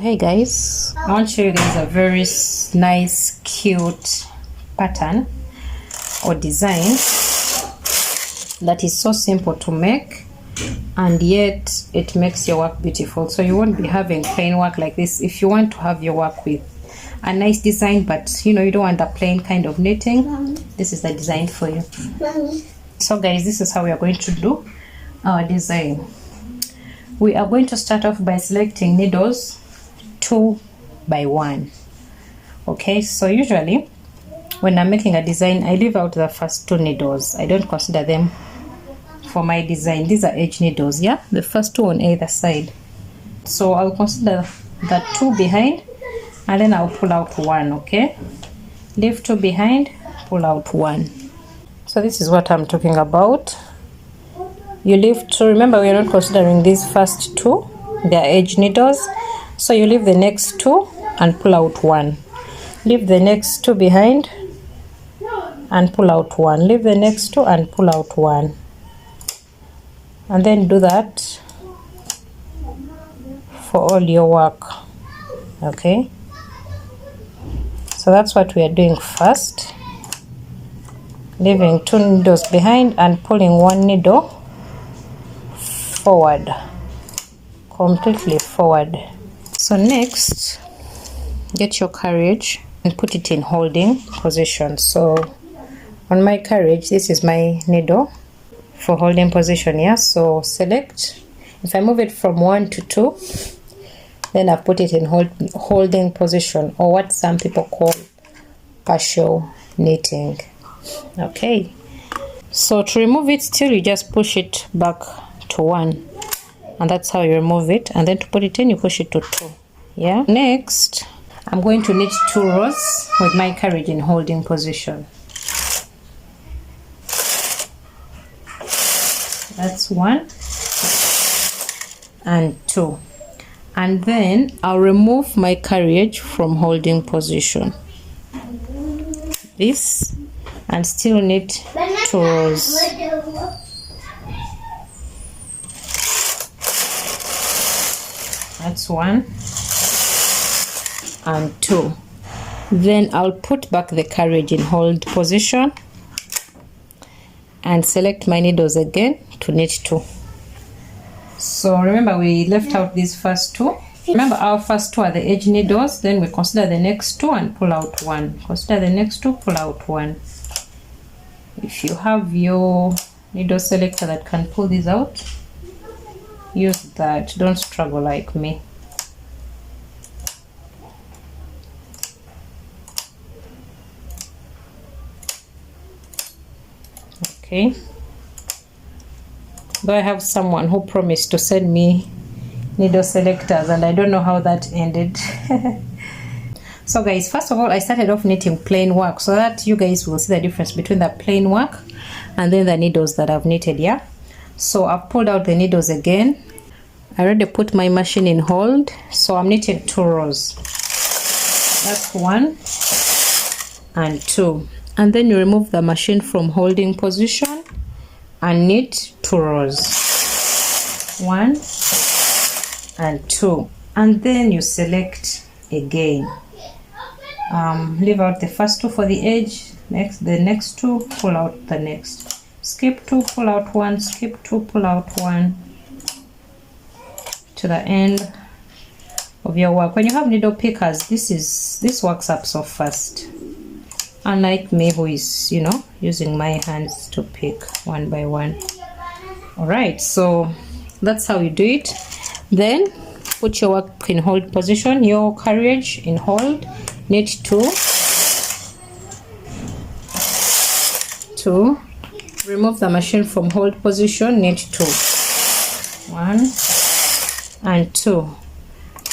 Hey guys, I want to show you guys a very nice cute pattern or design that is so simple to make and yet it makes your work beautiful. So you won't be having plain work like this. If you want to have your work with a nice design, but you don't want a plain kind of knitting, this is the design for you. So guys, this is how we are going to do our design. We are going to start off by selecting needles 2 by 1. Okay, so usually when I'm making a design, I leave out the first 2 needles. I don't consider them for my design. These are edge needles, yeah, the first 2 on either side. So I'll consider the 2 behind and then I'll pull out 1. Okay, leave 2 behind, pull out 1. So this is what I'm talking about. You leave 2. Remember, we are not considering these first 2, they are edge needles. So you leave the next 2 and pull out 1. Leave the next 2 behind and pull out 1. Leave the next 2 and pull out 1. And then do that for all your work. Okay? So that's what we are doing first. Leaving 2 needles behind and pulling 1 needle forward. Completely forward. So next, get your carriage and put it in holding position. So on my carriage, this is my needle for holding position, yeah. So select. If I move it from 1 to 2, then I put it in holding position, or what some people call partial knitting. Okay, so to remove it, still you just push it back to 1. And that's how you remove it. And then to put it in, you push it to 2. Yeah. Next, I'm going to knit 2 rows with my carriage in holding position. That's 1 and 2. And then I'll remove my carriage from holding position. This, and still knit 2 rows. That's 1 and 2. Then I'll put back the carriage in hold position and select my needles again to knit 2. So remember, we left out these first 2. Remember, our first 2 are the edge needles. Then we consider the next 2 and pull out 1. Consider the next 2, pull out 1. If you have your needle selector that can pull these out, use that. Don't struggle like me. Okay, though I have someone who promised to send me needle selectors and I don't know how that ended. So guys, first of all, I started off knitting plain work so that you guys will see the difference between the plain work and then the needles that I've knitted, yeah. So I've pulled out the needles again. I already put my machine in hold, so I'm knitting 2 rows. That's 1 and 2. And then you remove the machine from holding position and knit 2 rows. 1 and 2. And then you select again. Leave out the first 2 for the edge. The next 2, pull out the next. Skip 2, pull out 1. Skip 2, pull out 1. To the end of your work. When you have needle pickers, this works up so fast, unlike me who is using my hands to pick one by one. All right, so that's how you do it. Then put your work in hold position, your carriage in hold, knit 2, remove the machine from hold position, knit 2, 1 and 2.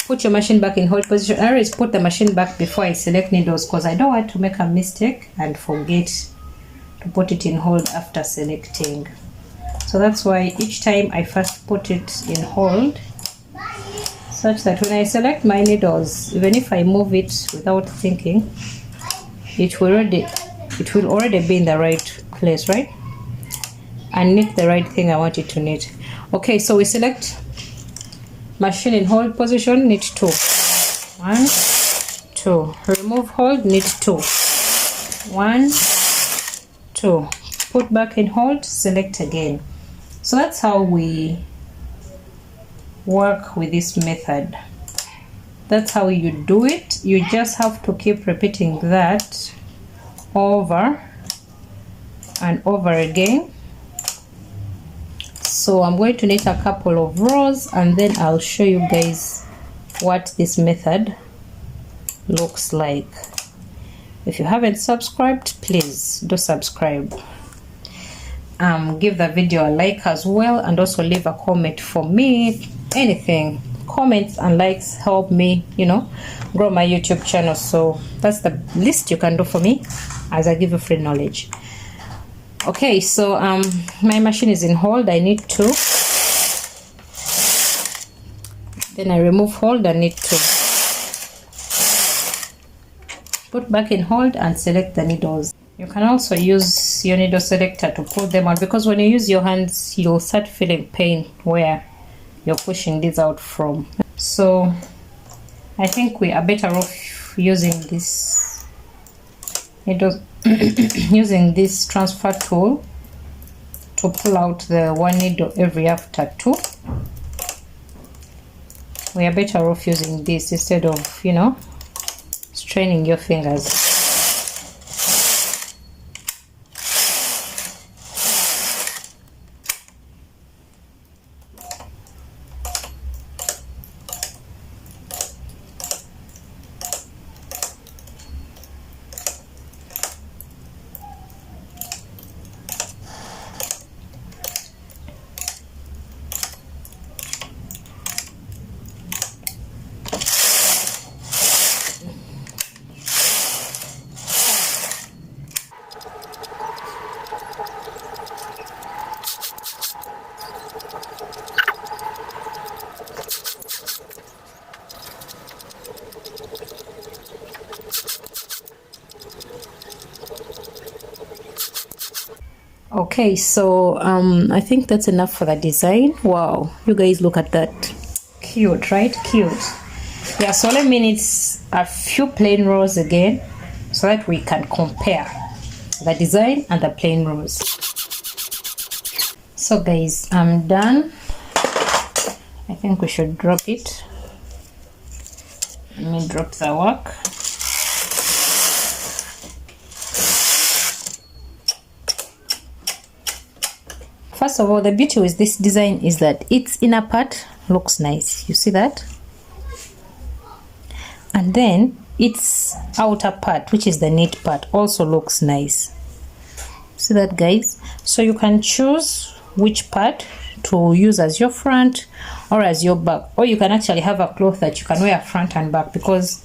Put your machine back in hold position. I always put the machine back before I select needles because I don't want to make a mistake and forget to put it in hold after selecting. So that's why each time I first put it in hold, such that when I select my needles, even if I move it without thinking, it will already be in the right place, right? And knit the right thing I want it to knit. Okay, so we select machine in hold position, knit 2. 1, 2, remove, hold, knit 2, 1, 2, put back and hold, select again. So that's how we work with this method. That's how you do it. You just have to keep repeating that over and over again. So I'm going to knit a couple of rows and then I'll show you guys what this method looks like. If you haven't subscribed, please do subscribe. Give the video a like as well, and also leave a comment for me. Anything, comments and likes help me, you know, grow my YouTube channel. So that's the least you can do for me, as I give you free knowledge. Okay, so my machine is in hold. I need 2. Then I remove, hold, and knit 2. Put back in hold and select the needles. You can also use your needle selector to pull them out, because when you use your hands you'll start feeling pain where you're pushing these out from. So I think we are better off using this needle using this transfer tool to pull out the one needle every after 2. We are better off using this instead of, you know, straining your fingers. Okay, so I think that's enough for the design. Wow, you guys look at that. Cute, right? Cute. Yeah, so let me knit a few plain rows again so that we can compare the design and the plain rows. So guys, I'm done. I think we should drop it. Let me drop the work. First of all, the beauty with this design is that its inner part looks nice. You see that? And then its outer part, which is the knit part, also looks nice. See that, guys? So you can choose which part to use as your front or as your back, or you can actually have a cloth that you can wear front and back, because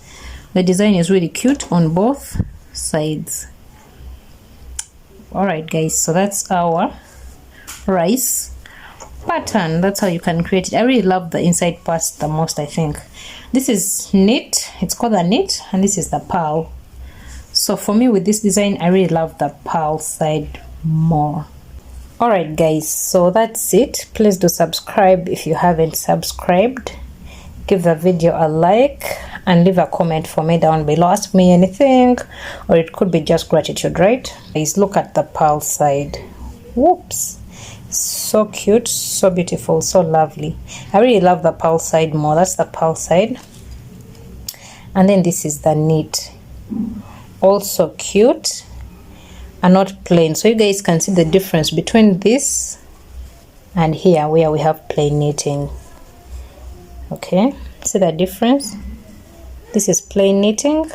the design is really cute on both sides. All right, guys, so that's our rice pattern. That's how you can create it. I really love the inside parts the most. I think this is knit, it's called a knit, and this is the purl. So for me with this design, I really love the purl side more. All right, guys, so that's it. Please do subscribe if you haven't subscribed. Give the video a like and leave a comment for me down below. Ask me anything, or it could be just gratitude, right? Please look at the purl side. Whoops, so cute, so beautiful, so lovely. I really love the purl side more. That's the purl side, and then this is the knit, also cute and not plain. So you guys can see the difference between this and here where we have plain knitting. Okay, see the difference? This is plain knitting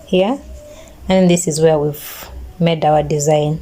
here, and this is where we've made our design.